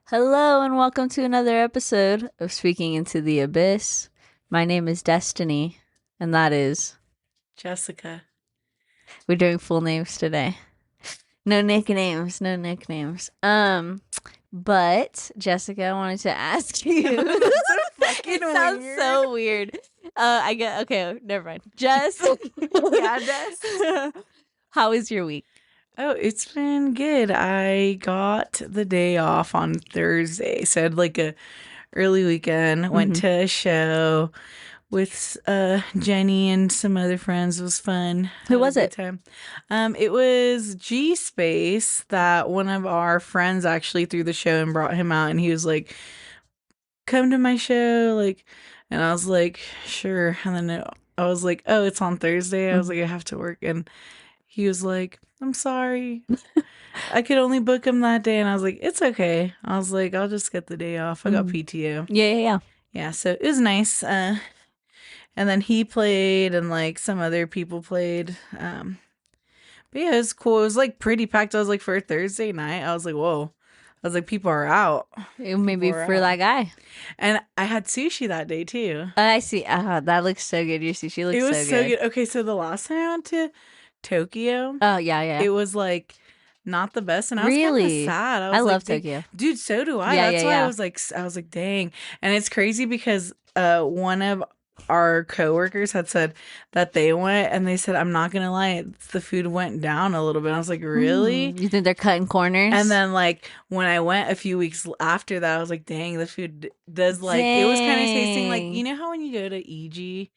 Hello and welcome to another episode of Speaking into the Abyss. My name is Destiny, and that is Jessica. we're doing full names today. No nicknames, no nicknames. But Jessica, I wanted to ask you. That's so fucking It sounds weird. so weird. I get okay. Never mind. Jess, Yeah, Jess. how was your week? Oh, it's been good. I got the day off on Thursday, so I had like a early weekend. Went Mhm. to a show with Jenny and some other friends. It was fun. Who Had a was good it? time. It was G Space that one of our friends actually threw the show and brought him out, and he was like, "Come to my show," like, and I was like, "Sure." And then I was like, "Oh, it's on Thursday." I was like, "I have to work," and he was like, "I'm sorry. I could only book him that day." And I was like, "It's okay." I was like, "I'll just get the day off. I got Mhm. PTO." Yeah. Yeah, so it was nice. And then he played and like some other people played. But yeah, it was cool. It was like pretty packed. I was like, for a Thursday night, I was like, whoa. I was like, people are out. Maybe People are for out. that guy. And I had sushi that day too. I see. That looks so good. Your sushi looks It was so so good. good. Okay, so the last time I went to Tokyo, Oh, yeah. it was like not the best, and I was kind of Really? sad. I I was like, love "Dang." Tokyo. Dude, so do I. Yeah, That's why yeah. I was like, dang. And it's crazy because one of our coworkers had said that they went, and they said, I'm not gonna lie, the food went down a little bit. I was like, really? You think they're cutting And corners? then like when I went a few weeks after that, I was like, dang, the food does like it was kind of tasting like, you Dang. know how when you go to EG,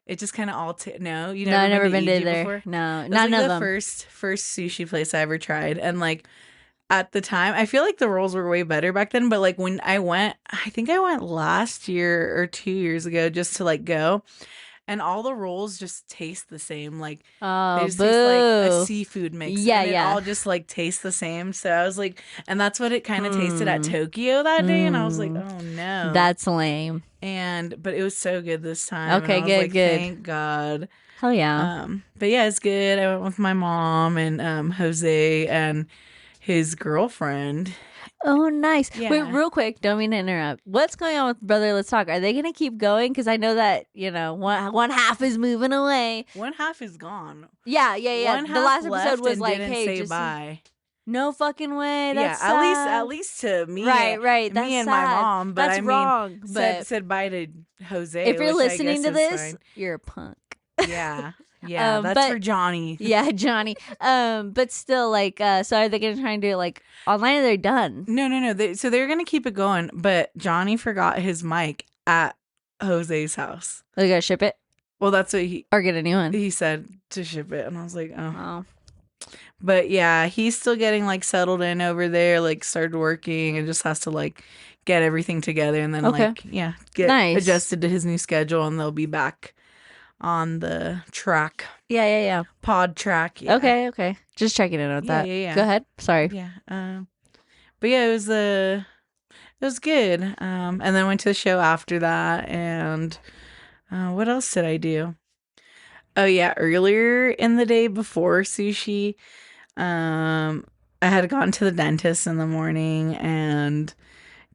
it just kind of no, you No, never I've been to never been to EG there. before? No, It was none like of the them. first sushi place I ever tried. And like at the time, I feel like the rolls were way better back then. But like when I went, I think I went last year or 2 years ago just to like go. And all the rolls just taste the same. Like they Oh, just taste like a boo. seafood mix. Yeah, And it yeah. all just like tastes the same. So I was like, and that's what it kind of tasted at Hmm. Tokyo that day. And I was like, Hmm. oh no. That's lame. But it was so good this time. And Okay, I was good, like, good. thank God. Hell yeah. But yeah, it's good. I went with my mom and Jose and his girlfriend. Oh, nice. Wait, Yeah. real quick, don't mean to interrupt. What's going on with Brother Let's Talk? Are they gonna keep going? Because I know that, one half is moving away. One half is gone. Yeah. One The half last episode left was and like, didn't hey, say just bye. no fucking way. Yeah, That's sad. at least to me, Right. That's me and my sad. mom. But That's I mean, wrong. But said bye to Jose, if you're which I listening guess to is this, fine. you're a punk. Yeah, yeah, that's But for Johnny. yeah, Johnny. But still, like, so are they gonna try and do it like online? Or they're done. No. So they're gonna keep it going, but Johnny forgot his mic at Jose's house. Are they gonna ship it Well, that's what or get a new one? he said to ship it, and I was like, oh. Oh, But yeah, he's still getting like settled in over there, like started working and just has to like get everything together and then okay. like yeah, get Nice. adjusted to his new schedule and they'll be back on the track. Yeah. Pod track. Yeah. Okay. Just checking in on that. Yeah. Go ahead. Sorry. Yeah. But yeah, it was good. And then went to the show after that and what else did I do? Oh yeah, earlier in the day before sushi, Um, I had gone to the dentist in the morning and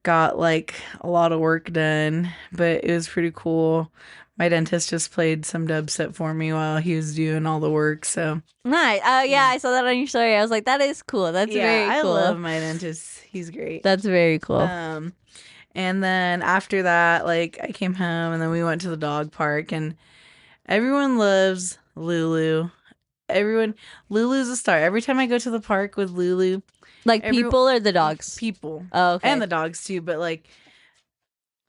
got like a lot of work done, but it was pretty cool. My dentist just played some dubstep for me while he was doing all the work. So Nice. Yeah, I saw that on your story. I was like, that is cool. That's yeah, very I cool. love my dentist. He's great. That's very cool. And then after that, like I came home and then we went to the dog park and everyone loves Lulu. Lulu's a star. Every time I go to the park with Lulu, Like people or the dogs? people, Oh, okay. and the dogs too. But like,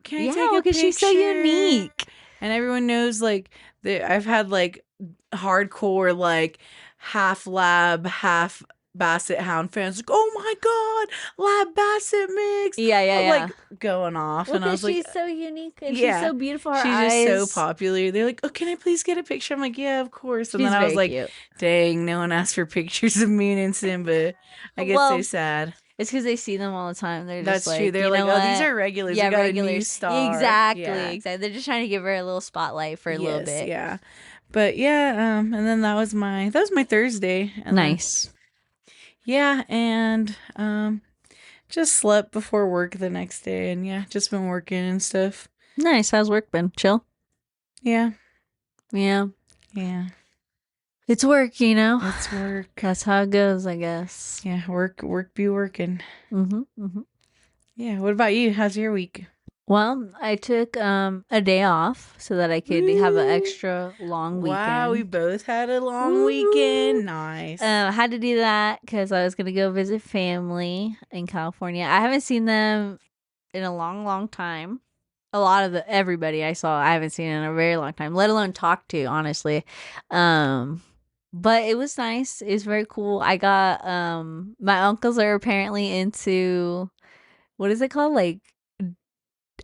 can I take a because picture? she's so unique. And everyone knows like I've had like hardcore like half lab, half basset hound fans like, oh my god, lab basset mix. Yeah. Like going off, Well, and I was like, she's so unique and yeah, she's so beautiful. Her she's eyes. just so popular. They're like, oh, can I please get a picture? I'm like, yeah, of course. And She's then I was very like, cute. dang, no one asked for pictures of me and Instant, but I get so sad. It's because they see them all the time. They're That's just like, true. They're you like, know oh, these what? are regulars. Yeah, we got regulars. a new star. Exactly. Yeah. They're just trying to give her a little spotlight for a little bit. Yeah. But yeah, and then that was my Thursday. And nice. Then, yeah, and Just slept before work the next day, and yeah, just been working and stuff. Nice. How's work been? Chill? Yeah, Yeah. yeah. It's work, you know? It's work. That's how it goes, I guess. Yeah, work be working. Mm-hmm. Mm-hmm. Yeah, what about you? How's your week? Well, I took a day off so that I could have an Woo! extra long Wow, we weekend. both had a long Woo! weekend. Nice. I had to do that because I was gonna go visit family in California. I haven't seen them in a long, long time. A lot of everybody I saw, I haven't seen in a very long time, let alone talk to, honestly. Um, but it was nice. It was very cool. I got my uncles are apparently into, what is it called? Like,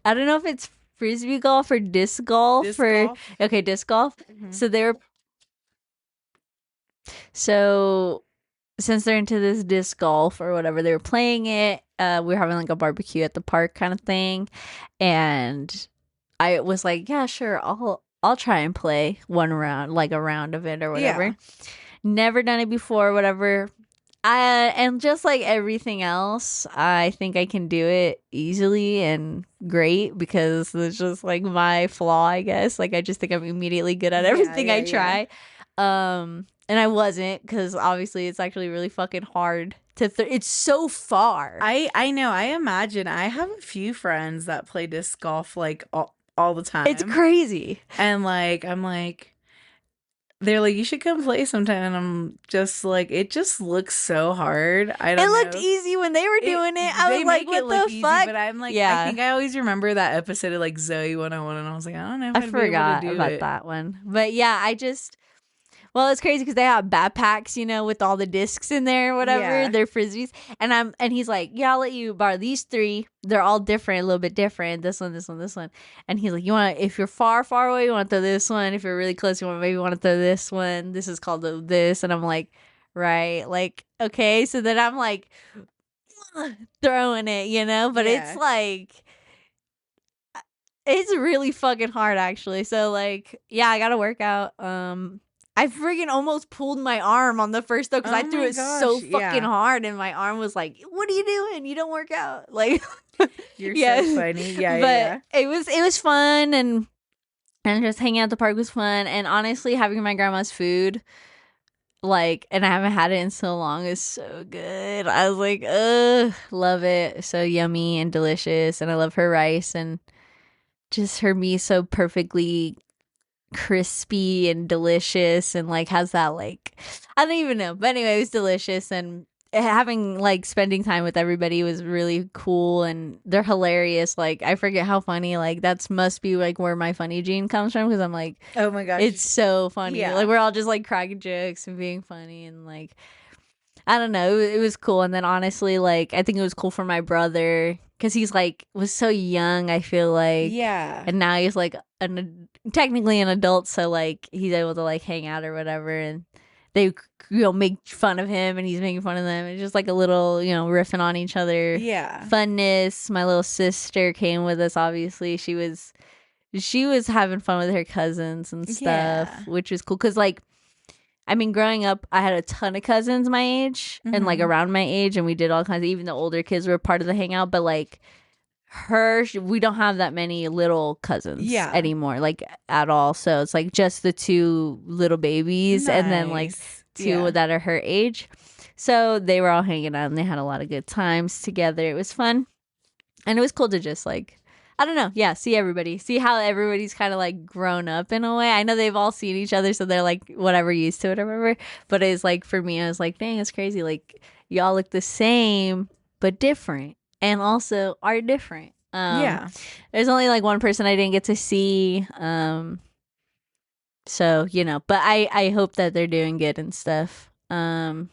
I don't know if it's frisbee golf or disc golf Disc or golf. okay, disc golf. Hmm. So they were so since they're into this disc golf or whatever, they were playing it. We were having like a barbecue at the park kind of thing, and I was like, yeah, sure, I'll try and play one round, like a round of it or Yeah. whatever. Never done it before, whatever. And just like everything else, I think I can do it easily and great because it's just like my flaw, I guess. Like I just think I'm immediately good at Yeah, everything yeah, I yeah. try. And I wasn't because obviously it's actually really fucking hard to. It's so far. I know. I imagine I have a few friends that play disc golf like all the It's time. crazy. And like I'm like they're like you should come play sometime and I'm just like it just looks so hard. I It don't looked know. easy when they were It doing it. I they was like, make it what look the easy, fuck? but I'm like I Yeah. think I always remember that episode of like Zoe 101 and I was like I don't know if I I'd be able to forgot do about it. that one. But yeah, well, it's crazy because they have backpacks, with all the discs in there or whatever. Yeah. They're frisbees. And he's like, yeah, I'll let you borrow these three. They're all different, a little bit different. This one, this one, this one. And he's like, if you're far, far away, you want to throw this one. If you're really close, maybe want to throw this one. This is called this. And I'm like, right. Like, okay. So then I'm like throwing it, but it's Yeah. like, it's really fucking hard actually. So like, yeah, I gotta work out. I freaking almost pulled my arm on the first throw because I Oh threw my it so gosh. fucking Yeah. hard, and my arm was like, "What are you doing? You don't work out." Like, You're so yeah, funny. Yeah, yeah, but yeah. it was fun, and just hanging out at the park was fun. And honestly, having my grandma's food, like, and I haven't had it in so long, is so good. I was like, ugh, love it, so yummy and delicious, and I love her rice and just her meat so perfectly crispy and delicious and like has that like I don't even know. But anyway, it was delicious and having like spending time with everybody was really cool and they're hilarious. Like I forget how funny like that's must be like where my funny gene comes from because I'm like Oh my gosh. it's so funny. Yeah. Like we're all just like cracking jokes and being funny and like I don't know. It was cool. And then honestly, like, I think it was cool for my brother because he's like, was so young, I feel like. Yeah. And now he's like, technically an adult. So, like, he's able to, like, hang out or whatever. And they, make fun of him and he's making fun of them. It's just like a little, riffing on each other. Yeah. Funness. My little sister came with us, obviously. She was having fun with her cousins and stuff, Yeah. which was cool. Because, like, I mean, growing up, I had a ton of cousins my age and like Mhm. around my age, and we did all kinds of, even the older kids were part of the hangout, but like we don't have that many little cousins Yeah. anymore, like at all. So it's like just the two little babies and then like Nice. two Yeah. that are her age. So they were all hanging out and they had a lot of good times together. It was fun. And it was cool to just like I don't know. Yeah, see everybody. See how everybody's kind of like grown up in a way. I know they've all seen each other, so they're like whatever used to it or whatever. But it's like for me, I was like, dang, it's crazy. Like y'all look the same but different, and also are different. Yeah. There's only like one person I didn't get to see. So but I hope that they're doing good and stuff. I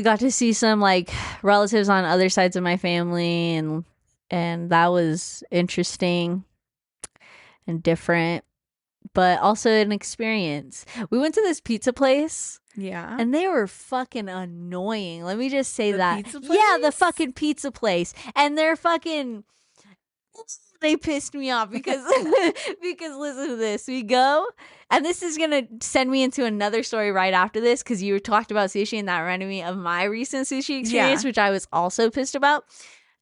got to see some like relatives on other sides of my family and that was interesting and different, but also an experience. We went to this pizza place Yeah. and they were fucking annoying. Let me just say The that. pizza Yeah, the place? fucking pizza place. And they're fucking they pissed me off because because listen to this. We go, and this is gonna send me into another story right after this because you talked about sushi and that reminded me of my recent sushi experience, which I was also pissed about.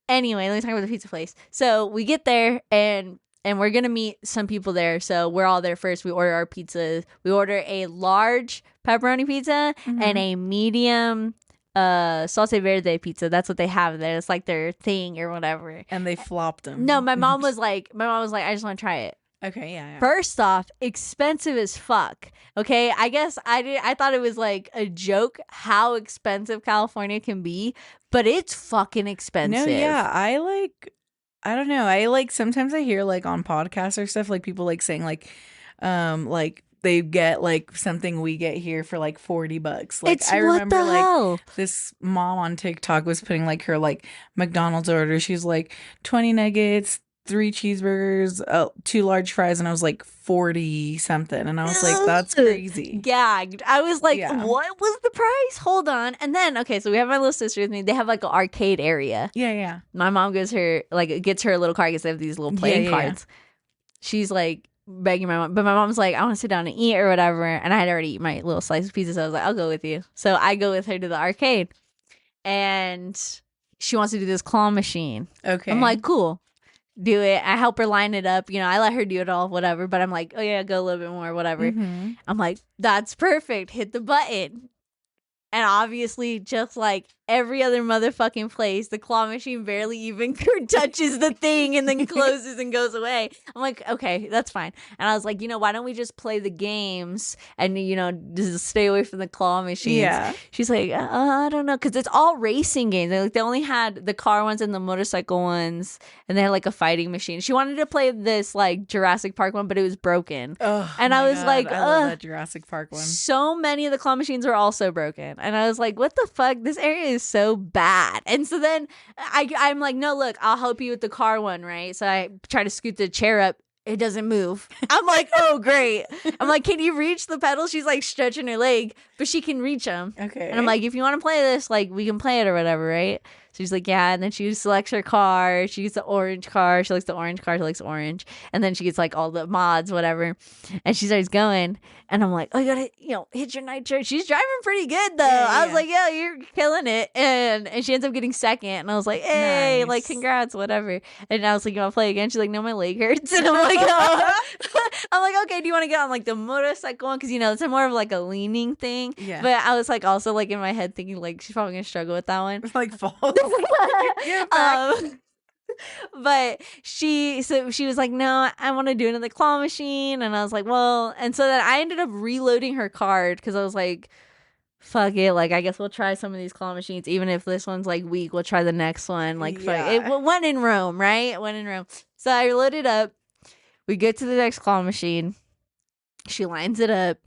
Anyway, let me talk about the pizza place. So we get there and we're gonna meet some people there. So we're all there first. We order our pizzas. We order a large pepperoni pizza and a medium salsa verde pizza. That's what they have there. It's like their thing or whatever. And they flopped them. No, my mom was like, I just want to try it. Okay, yeah. First off, expensive as fuck. Okay, I guess I thought it was like a joke how expensive California can be, but it's fucking expensive. No, yeah, I don't know. I like sometimes I hear like on podcasts or stuff like people like saying like they get like something we get here for like $40. Like It's I remember what the like hell? this mom on TikTok was putting like her like McDonald's order. She's like 20 nuggets, 3 cheeseburgers, 2 large fries, and I was like 40 something, and I was like, that's crazy. Gagged. I was like, Yeah. what was the price? Hold on. And then okay, so we have my little sister with me. They have like an arcade area. Yeah. My mom gets her a little card because they have these little playing cards. She's like begging my mom, but my mom's like, I want to sit down and eat or whatever. And I had already eaten my little slice of pizza, so I was like, I'll go with you. So I go with her to the arcade, and she wants to do this claw machine. Okay. I'm like, cool, do it. I help her line it up. You know, I let her do it all, whatever. But I'm like, oh yeah, go a little bit more, whatever. I'm like, that's perfect. Hit the button. And obviously, just like every other motherfucking place, the claw machine barely even touches the thing and then closes and goes away. I'm like, okay, that's fine. And I was like, why don't we just play the games and, just stay away from the claw machines? Yeah. She's like, I don't know. Because it's all racing games. They only had the car ones and the motorcycle ones. And they had like a fighting machine. She wanted to play this like Jurassic Park one, but it was broken. Oh, and I was like, I love that Jurassic Park one. So many of the claw machines were also broken. And I was like, what the fuck? This area is so bad. And so then I'm like, no, look, I'll help you with the car one, right? So I try to scoot the chair up. It doesn't move. I'm like, oh, great. I'm like, can you reach the pedal? She's like stretching her leg, but she can reach them. Okay. And I'm like, if you want to play this, like, we can play it or whatever, right? So she's like, yeah. And then she selects her car. She gets the orange car. She likes the orange car. She likes orange. And then she gets like all the mods, whatever. And she starts going. And I'm like, oh, you gotta, hit your nitro. She's driving pretty good though. Yeah. I was like, yeah, you're killing it. And she ends up getting second. And I was like, hey, Nice. like, congrats, whatever. And I was like, you want to play again? She's like, no, my leg hurts. And I'm like, oh. I'm like, okay, do you want to get on like the motorcycle one? Because it's more of like a leaning thing. Yeah. But I was like also like in my head thinking like she's probably gonna struggle with that one. Like fall. But she was like, no, I want to do another claw machine. And I was like, well, and so then I ended up reloading her card because I was like, fuck it, like I guess we'll try some of these claw machines, even if this one's like weak, we'll try the next one. Like fuck it. When in Rome, right? When in Rome. So I loaded up. We get to the next claw machine. She lines it up,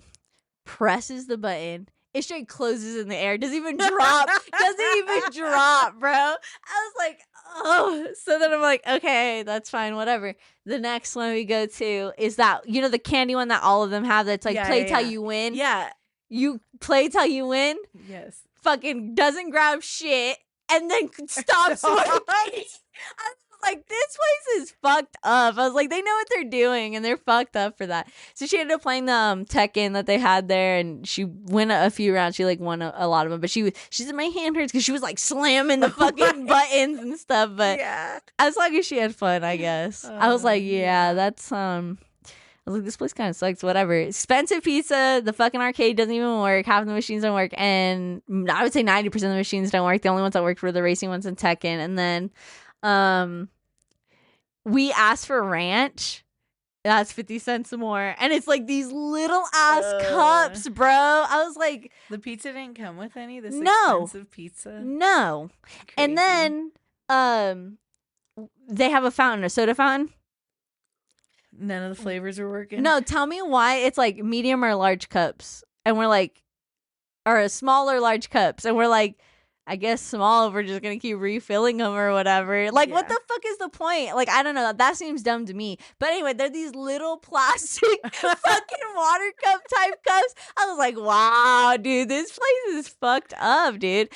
presses the button. It straight closes in the air. Doesn't even drop. Bro. I was like, oh. So then I'm like, okay, that's fine, whatever. The next one we go to is that, the candy one that all of them have that's like play till you win. Yeah. You play till you win. Yes. Fucking doesn't grab shit and then stops working. I was like, this place is fucked up. I was like, they know what they're doing and they're fucked up for that. So she ended up playing the Tekken that they had there, and she won a few rounds. She like won a lot of them, but she said my hand hurts because she was like slamming the fucking buttons and stuff. But as long as she had fun, I guess. I was like, yeah, that's I was like, this place kind of sucks, whatever. Expensive pizza. The fucking arcade doesn't even work. Half the machines don't work. And I would say 90% of the machines don't work. The only ones that work were the racing ones in Tekken. And then we asked for ranch. That's 50 cents more. And it's like these little ass cups, bro. I was like, the pizza didn't come with any? This no. expensive pizza? No. Crazy. And then they have a soda fountain. None of the flavors were working? No, tell me why it's like medium or large cups. And we're like, or small or large cups. And we're like, I guess small if we're just going to keep refilling them or whatever. Like, what the fuck is the point? Like, I don't know. That seems dumb to me. But anyway, they're these little plastic fucking water cup type cups. I was like, wow, dude, this place is fucked up, dude.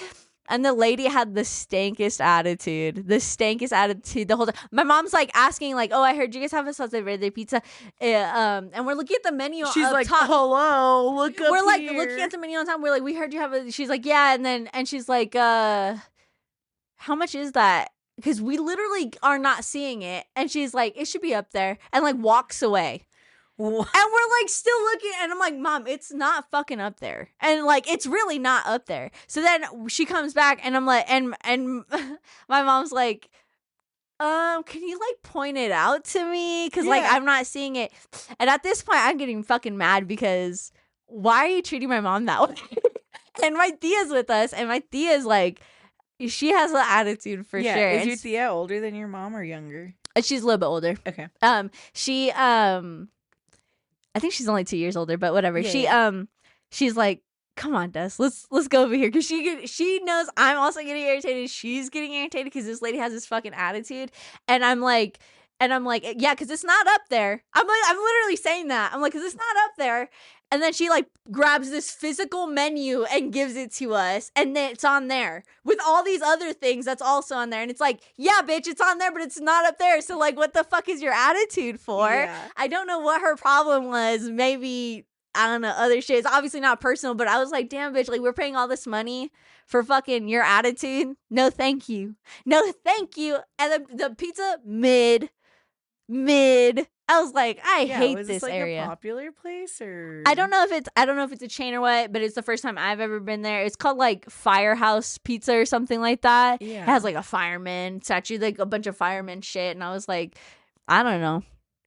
And the lady had the stankest attitude. The whole time. My mom's like asking, like, "Oh, I heard you guys have a salsa verde pizza," and we're looking at the menu. She's up like, top. "Hello, look up We're like here." looking at the menu on time. We're like, "We heard you have a." She's like, "Yeah," and she's like, "How much is that?" Because we literally are not seeing it, and she's like, "It should be up there," and like walks away. What? And we're like still looking, and I'm like, "Mom, it's not fucking up there," and like it's really not up there. So then she comes back, and I'm like, and my mom's like, can you like point it out to me? Because like I'm not seeing it. And at this point, I'm getting fucking mad because why are you treating my mom that way? And my tia's with us, and my tia's like, she has an attitude for sure. Is your tia older than your mom or younger? She's a little bit older. Okay. I think she's only 2 years older, but whatever. She's like, "Come on, Des, let's go over here," because she knows I'm also getting irritated. She's getting irritated because this lady has this fucking attitude, and I'm like, yeah, because it's not up there. I'm literally saying that. I'm like, because it's not up there. And then she like grabs this physical menu and gives it to us, and then it's on there with all these other things that's also on there. And it's like, yeah, bitch, it's on there, but it's not up there. So like, what the fuck is your attitude for? Yeah. I don't know what her problem was. Maybe, I don't know, other shit. It's obviously not personal, but I was like, damn, bitch, like we're paying all this money for fucking your attitude. No, thank you. No, thank you. And the pizza mid. I was like, I hate was this like area. A popular place, or I don't know if it's a chain or what, but it's the first time I've ever been there. It's called like Firehouse Pizza or something like that. Yeah. It has like a fireman statue, like a bunch of fireman shit, and I was like, I don't know.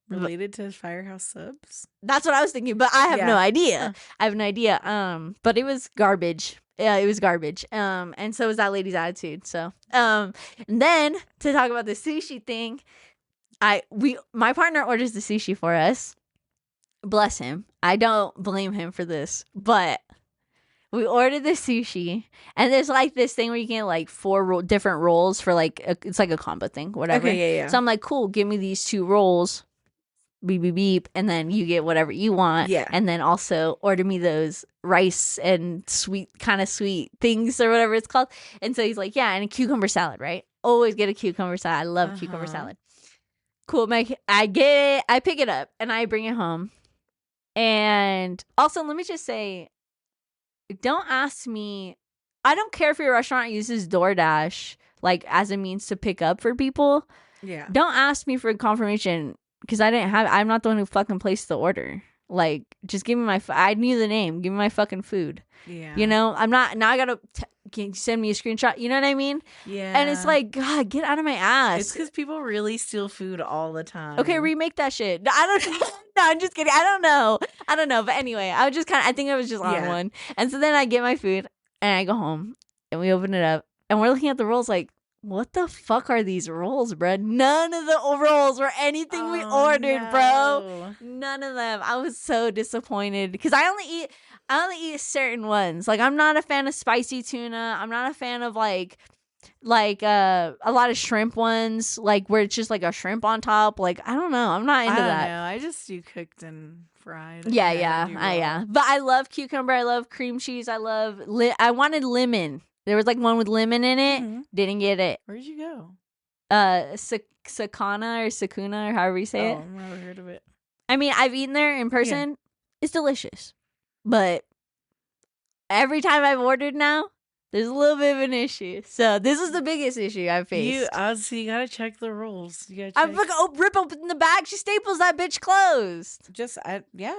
related to Firehouse Subs. That's what I was thinking, but I have no idea. Huh. I have no idea. But it was garbage. Yeah, it was garbage. And so was that lady's attitude. So, and then to talk about the sushi thing, my partner orders the sushi for us. Bless him. I don't blame him for this, but we ordered the sushi, and there's like this thing where you get like 4 different rolls for like it's like a combo thing, whatever. Okay, yeah. So I'm like, cool, give me these 2 rolls, beep beep beep, and then you get whatever you want. Yeah. And then also order me those rice and sweet things or whatever it's called. And so he's like, yeah, and a cucumber salad, right? Always get a cucumber salad. I love cucumber salad. Cool, I get it. I pick it up and I bring it home. And also, let me just say, don't ask me. I don't care if your restaurant uses DoorDash like as a means to pick up for people. Yeah. Don't ask me for confirmation because I'm not the one who fucking placed the order. Like, just give me I knew the name. Give me my fucking food. Yeah. You know, I'm not, now I gotta, can you send me a screenshot? You know what I mean? Yeah. And it's like, God, get out of my ass. It's because people really steal food all the time. Okay, remake that shit. I don't know. No, I'm just kidding. I don't know. But anyway, I think I was just on one. And so then I get my food and I go home and we open it up and we're looking at the rolls like, what the fuck are these rolls, bro? None of the rolls were anything we ordered, bro. None of them. I was so disappointed because I only eat certain ones. Like, I'm not a fan of spicy tuna. I'm not a fan of like a lot of shrimp ones, like where it's just like a shrimp on top. Like, I don't know. I'm not into that. No, I just do cooked and fried. Yeah. But I love cucumber. I love cream cheese. I wanted lemon. There was like one with lemon in it. Mm-hmm. Didn't get it. Where'd you go? Sakuna or however you say it. I've never heard of it. I mean, I've eaten there in person. Yeah. It's delicious. But every time I've ordered now, there's a little bit of an issue. So this is the biggest issue I've faced. So you gotta check the rules. You gotta check. I'm like, rip open the bag. She staples that bitch closed.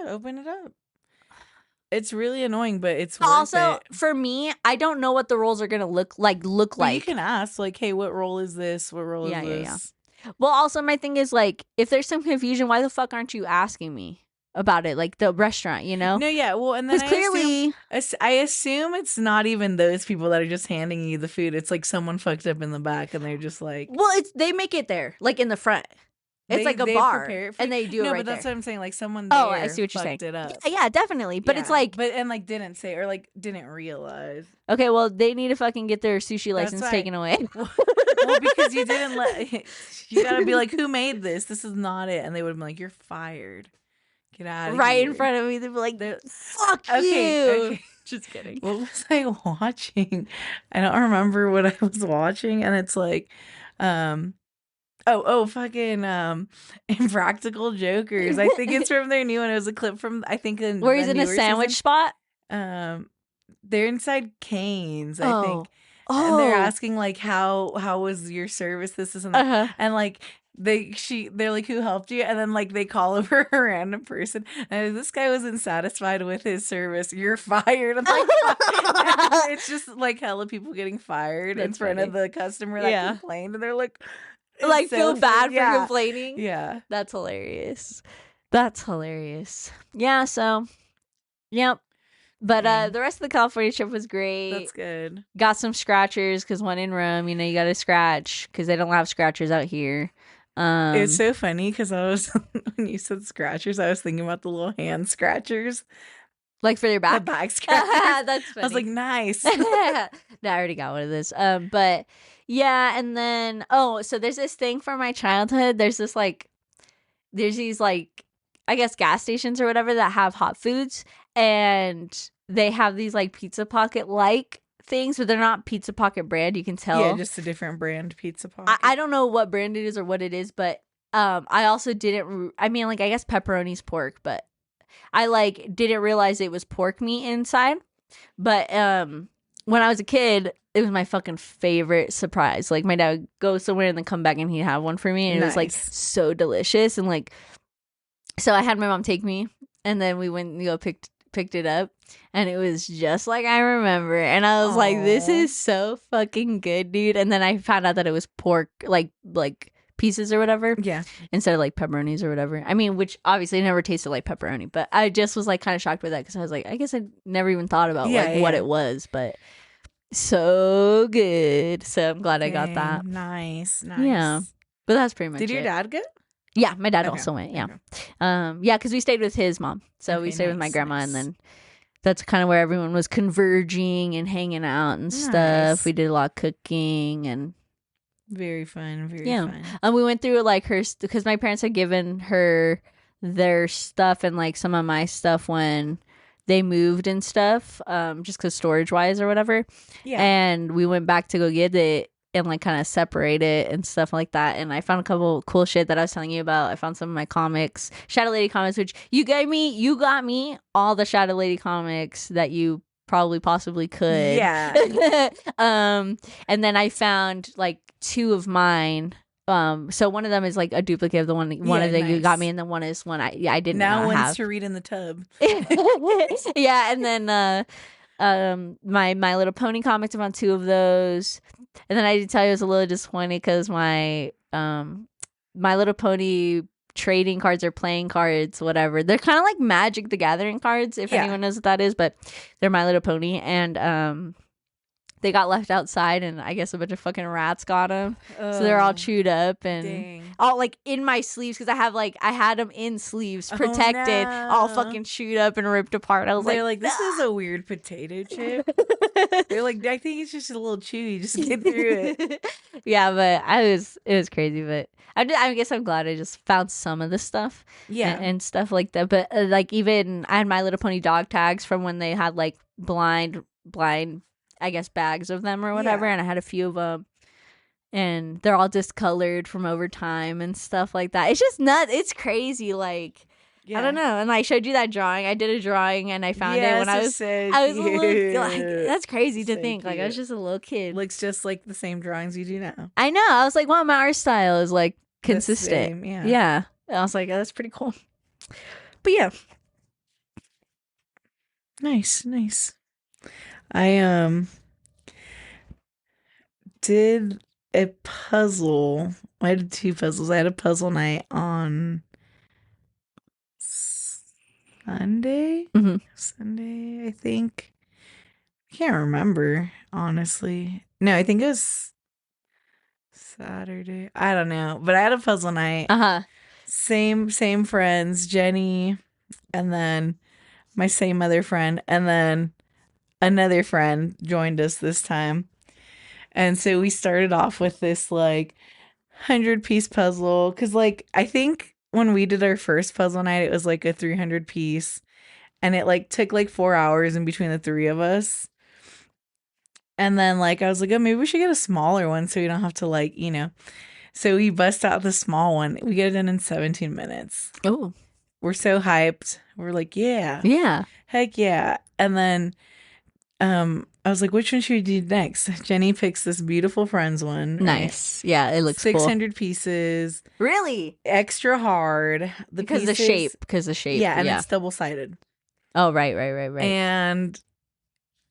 Open it up. It's really annoying, but it's worth also it. For me. I don't know what the rolls are gonna look like. You can ask, like, hey, what roll is this? What roll is this? Yeah. Well, also my thing is like, if there's some confusion, why the fuck aren't you asking me about it, like the restaurant, you know? No, yeah. Well, and then clearly I assume it's not even those people that are just handing you the food. It's like someone fucked up in the back, and they're just like, well, they make it there, like in the front. It's like a bar, and they do it right there. No, but that's what I'm saying. Like someone there I see what you're saying. It up. Yeah, definitely. But it's like, didn't say or like didn't realize. Okay, well, they need to fucking get their sushi license taken away. Well, because you didn't you gotta be like, who made this? This is not it, and they would have been like, you're fired. Get out of here. Right in front of me, they'd be like, fuck you. Okay. Just kidding. What was I watching? I don't remember what I was watching, and it's like, um, fucking Impractical Jokers. I think it's from their new one. It was a clip from I think in Where the he's in a newer sandwich season. spot. Um, they're inside Cane's, I think, Oh. and they're Oh. asking like how was your service, this and that, Uh-huh. and like they're like, who helped you, and then like they call over a random person, and this guy wasn't satisfied with his service, you're fired. I'm like, and it's just like hella people getting fired in That's front of funny. the customer that Yeah. complained, and they're like, Like it's feel so funny. bad for Yeah, complaining. yeah, That's hilarious. That's hilarious. Yeah, so yep. But dang, the rest of the California trip was great. that's good. Got some scratchers because when in Rome, you got to scratch because they don't have scratchers out here. It's so funny because I was when you said scratchers, I was thinking about the little hand scratchers, Like for their the back. back scratchers. That's funny. I was like, nice. No, I already got one of those. But yeah, and then so there's this thing from my childhood. There's these like I guess gas stations or whatever that have hot foods, and they have these like Pizza Pocket like things, but they're not Pizza Pocket brand. You can tell. Yeah, just a different brand Pizza Pocket. I don't know what brand it is or what it is, but I also didn't. I mean, like I guess pepperoni's pork, but I like didn't realize it was pork meat inside. But when I was a kid, it was my fucking favorite surprise. Like my dad would go somewhere and then come back and he'd have one for me, and it was like Nice. so delicious. And like, so I had my mom take me, and then we went and picked it up, and it was just like I remember. And I was like, this Aw. is so fucking good, dude. And then I found out that it was pork, like pieces or whatever, Yeah. instead of like pepperonis or whatever. I mean, which obviously never tasted like pepperoni, but I just was like kind of shocked with that because I was like, I guess I never even thought about Yeah, like what yeah. it was, but so good. So I'm glad I got that. Dang, nice. Yeah. But that's pretty much Did your it. dad go? Yeah, my dad Okay, also went. Yeah. okay. Yeah, because we stayed with his mom. So we Okay, stayed with my nice, grandma, and nice. then that's kind of where everyone was converging and hanging out and stuff. Nice. We did a lot of cooking and Very fun. Very yeah. fun. We went through like her because my parents had given her their stuff and like some of my stuff when they moved and stuff, just because storage wise or whatever. Yeah. And we went back to go get it and like kind of separate it and stuff like that. And I found a couple cool shit that I was telling you about. I found some of my comics, Shadow Lady comics, which you got me all the Shadow Lady comics that you probably possibly could. Yeah. And then I found like two of mine. So one of them is like a duplicate of the one Yeah, of the you nice. got me, and then one is one I didn't Now have. one's to read in the tub. Yeah, and then my Little Pony comics, I found two of those, and then I did tell you I was a little disappointed because my My Little Pony trading cards or playing cards, whatever, they're kind of like Magic the Gathering cards, if Yeah. anyone knows what that is, but they're My Little Pony, and they got left outside, and I guess a bunch of fucking rats got them, so they're all chewed up and Dang. all like in my sleeves because I had them in sleeves Oh, protected, all no. fucking chewed up and ripped apart. I was They're like, this is a weird potato chip. They're like, I think it's just a little chewy. Just get through it. Yeah, but it was crazy, but I guess I'm glad I just found some of the stuff, Yeah. and stuff like that. But like even I had My Little Pony dog tags from when they had like blind, I guess bags of them or whatever, Yeah. and I had a few of them. And they're all discolored from over time and stuff like that. It's just nuts. It's crazy. Like, Yeah. I don't know. And I showed you that drawing. I did a drawing and I found it when I was so I was a little like cute. that's crazy to So think. Like I was cute. just a little kid. Looks just like the same drawings you do now. I know. I was like, well, my art style is like The consistent. same, yeah. Yeah. And I was like, oh, that's pretty cool. But yeah. Nice. I did a puzzle. I did two puzzles. I had a puzzle night on Sunday. Mhm. Sunday, I think. I can't remember, honestly. No, I think it was Saturday. I don't know. But I had a puzzle night. Uh-huh. Same friends, Jenny, and then my same other friend, and then another friend joined us this time. And so we started off with this like 100-piece puzzle, because like I think when we did our first puzzle night it was like a 300 piece, and it like took like 4 hours in between the three of us. And then like I was like, oh, maybe we should get a smaller one so we don't have to like, So we bust out the small one. We get it done in 17 minutes. Oh, We're so hyped. We're like, yeah, yeah. heck yeah. And then I was like, which one should we do next? Jenny picks this beautiful Friends one. Right? Nice. Yeah, it looks cool. 600 pieces. Really? Extra hard. Because the shape. Yeah, and it's double-sided. Oh, right. And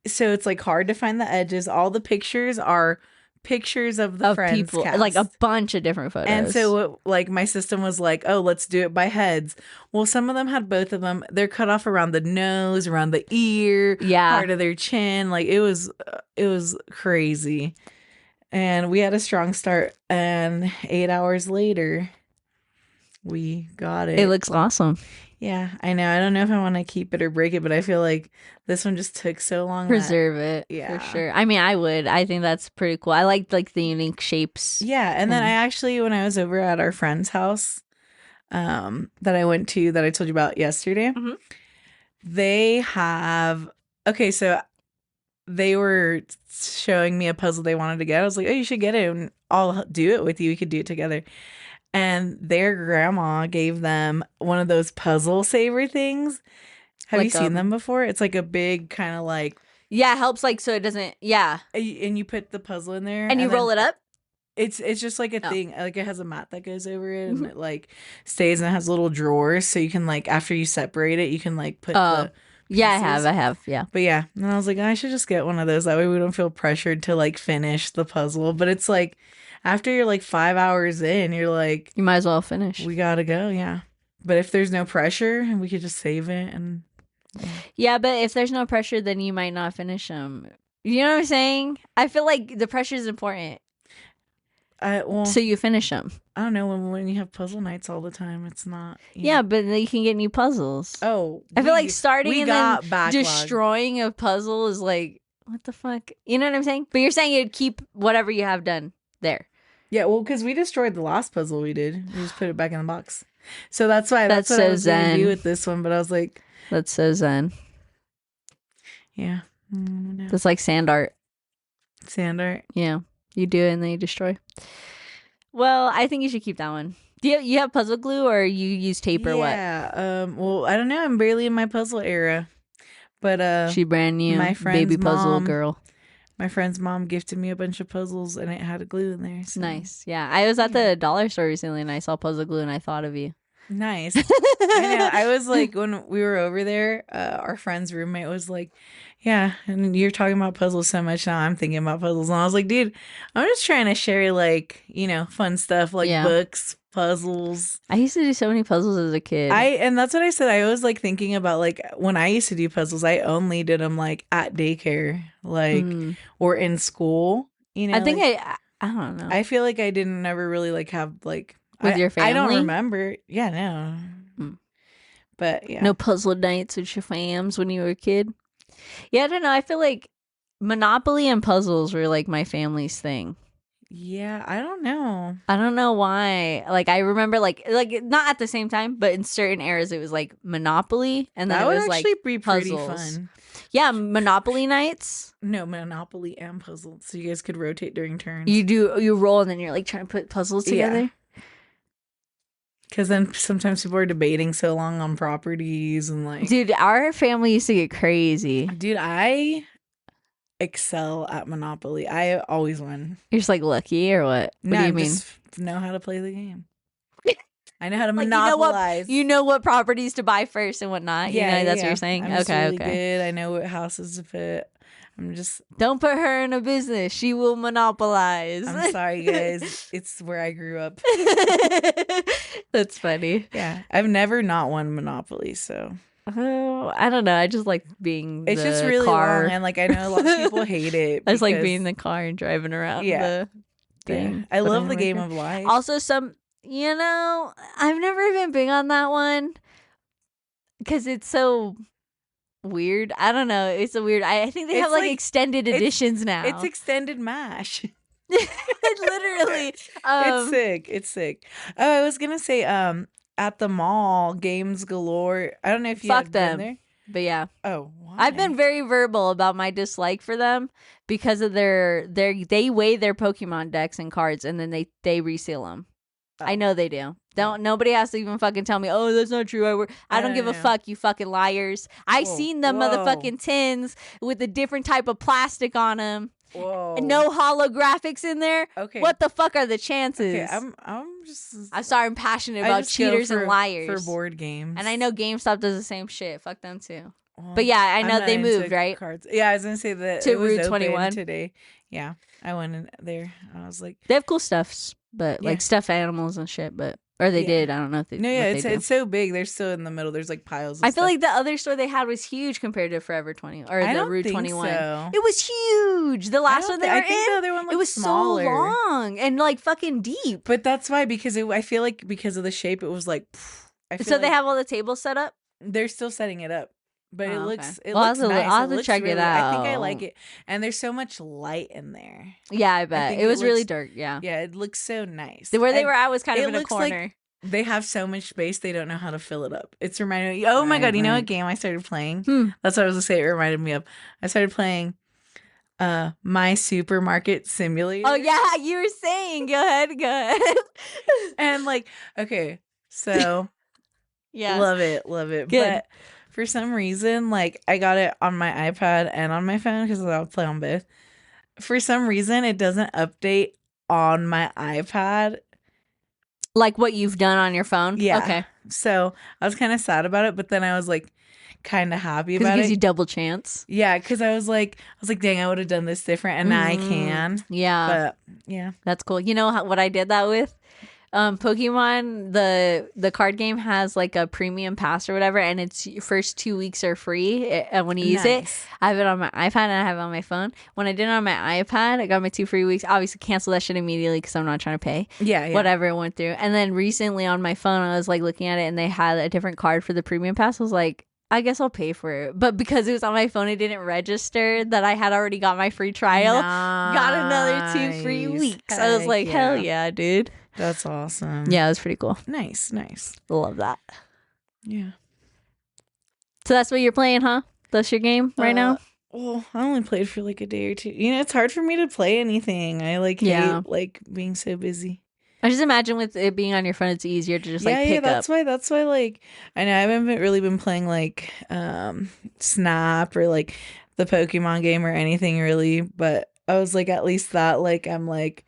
so it's like hard to find the edges. All the pictures are pictures of the Friends people, cast. like a bunch of different photos. And so like my system was like, oh, let's do it by heads. Well, some of them had both of them. They're cut off around the nose, around the ear, part of their chin. Like it was crazy. And we had a strong start, and 8 hours later we got it. It looks awesome. Yeah, I know. I don't know if I want to keep it or break it, but I feel like this one just took so long. Preserve it, for sure. I mean, I would. I think that's pretty cool. I like the unique shapes. Yeah, and then I actually, when I was over at our friend's house that I went to, that I told you about yesterday, they have, okay, so they were showing me a puzzle they wanted to get. I was like, oh, you should get it, and I'll do it with you. We could do it together. And their grandma gave them one of those puzzle saver things. Have you seen them before? It's like a big kind of like... Yeah, it helps like so it doesn't... Yeah. And you put the puzzle in there. And you roll it up? It's just like a thing. Like it has a mat that goes over it and it like stays, and it has little drawers. So you can like, after you separate it, you can like put the... Yeah, I have. Yeah. But yeah. And I was like, I should just get one of those. That way we don't feel pressured to like finish the puzzle. But it's like... After you're like 5 hours in, you're like... You might as well finish. We gotta go, yeah. But if there's no pressure, we could just save it and... Yeah, but if there's no pressure, then you might not finish them. You know what I'm saying? I feel like the pressure is important. So you finish them. I don't know, when you have puzzle nights all the time, it's not... Yeah, but then you can get new puzzles. Oh. I feel like starting and then destroying a puzzle is like... What the fuck? You know what I'm saying? But you're saying you'd keep whatever you have done there. Yeah, well, because we destroyed the last puzzle we did. We just put it back in the box. So that's why that's what so I was zen. going to do with this one. But I was like... That's so zen. Yeah. That's like sand art. Sand art? Yeah. You do it and then you destroy. Well, I think you should keep that one. Do you have puzzle glue or you use tape or what? Yeah. Well, I don't know. I'm barely in my puzzle era. But she brand new. My friend's baby puzzle mom, girl. My friend's mom gifted me a bunch of puzzles and it had a glue in there. So. Nice. Yeah. I was at the dollar store recently and I saw puzzle glue and I thought of you. Nice. I know. I was like, when we were over there, our friend's roommate was like, yeah, and you're talking about puzzles so much now, I'm thinking about puzzles. And I was like, dude, I'm just trying to share like, fun stuff like books, puzzles. I used to do so many puzzles as a kid. And that's what I said. I was like thinking about like when I used to do puzzles, I only did them like at daycare, like or in school. I think like, I don't know. I feel like I didn't ever really like have like with your family. I don't remember. Yeah, no. But yeah, no puzzle nights with your fams when you were a kid. Yeah, I don't know. I feel like Monopoly and puzzles were like my family's thing. Yeah, I don't know. I don't know why. Like I remember like not at the same time, but in certain eras it was like Monopoly and then that it was would like actually be pretty puzzles. fun. Yeah, Monopoly nights. No, Monopoly and puzzles. So you guys could rotate during turns. You roll and then you're like trying to put puzzles together. Yeah. Because then sometimes people are debating so long on properties and like... Dude, our family used to get crazy. Dude, I excel at Monopoly. I always win. You're just like lucky or what? What do you mean? Just know how to play the game. I know how to monopolize. You know what properties to buy first and what not? Yeah, that's what you're saying? I'm just really good. I know what houses to put. I'm just... Don't put her in a business. She will monopolize. I'm sorry, guys. It's where I grew up. That's funny. Yeah. I've never not won Monopoly, so... Oh, I don't know. I just like being it's the just really car. long, and like I know a lot of people hate it. I just like being the car and driving around the thing. Yeah. I love the game of life. Also, I've never been big on that one because it's so... weird. I don't know. It's a weird. I think they have like extended editions now. It's extended MASH. Literally. It's sick. It's sick. Oh, I was gonna say, at the mall, games galore. I don't know if you have been there. But yeah. Oh, why? I've been very verbal about my dislike for them because of they weigh their Pokemon decks and cards and then they reseal them. Oh. I know they do. Nobody has to even fucking tell me, oh, that's not true. I don't give a fuck, you fucking liars. I seen the motherfucking tins with a different type of plastic on them. Whoa. No holographics in there. Okay. What the fuck are the chances? Okay, I'm sorry, I'm passionate about cheaters and liars. For board games. And I know GameStop does the same shit. Fuck them too. Well, but yeah, I know they moved, right? Cards. Yeah, I was gonna say that to it was Route 21 today. Yeah, I went in there. I was like, they have cool stuffs, but like stuffed animals and shit. But they did. I don't know if they. No, yeah, it's so big. They're still in the middle. There's like piles. Of I feel like the other store they had was huge compared to Forever 20 or the Route 21. So. It was huge. The last one they were in, the other one it was smaller. so long and like fucking deep. But that's why I feel like because of the shape, it was like. So they have all the tables set up. They're still setting it up. But it looks nice. I'll have to check it out. I think I like it. And there's so much light in there. Yeah, I bet. It was really dark, yeah. Yeah, it looks so nice. Where they were at was kind of in a corner. Like they have so much space, they don't know how to fill it up. It's reminding me, oh my God, you know what game I started playing? That's what I was going to say, it reminded me of. I started playing My Supermarket Simulator. Oh, yeah, you were saying. Go ahead. And like, okay, so yeah, love it. Good. But for some reason, like I got it on my iPad and on my phone because I'll play on both. For some reason, it doesn't update on my iPad. Like what you've done on your phone? Yeah. Okay. So I was kind of sad about it, but then I was like kind of happy about it. Because it gives you double chance. Yeah, because I was like, dang, I would have done this different, and now I can. Yeah. But yeah. That's cool. You know what I did that with? Pokemon, the card game has like a premium pass or whatever, and its first 2 weeks are free when you use it. I have it on my iPad and I have it on my phone. When I did it on my iPad, I got my 2 free weeks. Obviously, cancel that shit immediately because I'm not trying to pay. Yeah. Whatever it went through. And then recently on my phone, I was like looking at it and they had a different card for the premium pass. I was like, I guess I'll pay for it. But because it was on my phone, it didn't register that I had already got my free trial. Got another 2 free weeks. I was like, hell yeah, dude. That's awesome. Yeah, it was pretty cool. Nice. Love that. Yeah. So that's what you're playing, huh? That's your game right now? Well, I only played for like a day or two. You know, it's hard for me to play anything. I hate like being so busy. I just imagine with it being on your phone, it's easier to just pick up. That's why like I know I haven't really been playing like Snap or like the Pokemon game or anything really, but I was like at least that like I'm like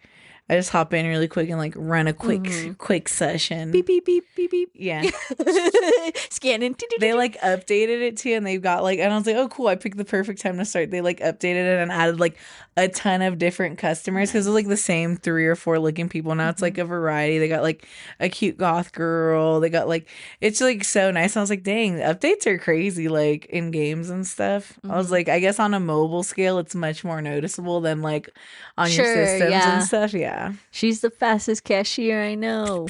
I just hop in really quick and like run a quick session. Beep beep beep beep beep. Yeah. Scanning. They like updated it too, and they've got like, and I was like, oh cool, I picked the perfect time to start. They like updated it and added like a ton of different customers because it was like the same 3 or 4 looking people. Now it's like a variety. They got like a cute goth girl. They got like it's like so nice. I was like, dang, the updates are crazy like in games and stuff. I was like, I guess on a mobile scale, it's much more noticeable than like on your systems and stuff. Yeah. She's the fastest cashier I know.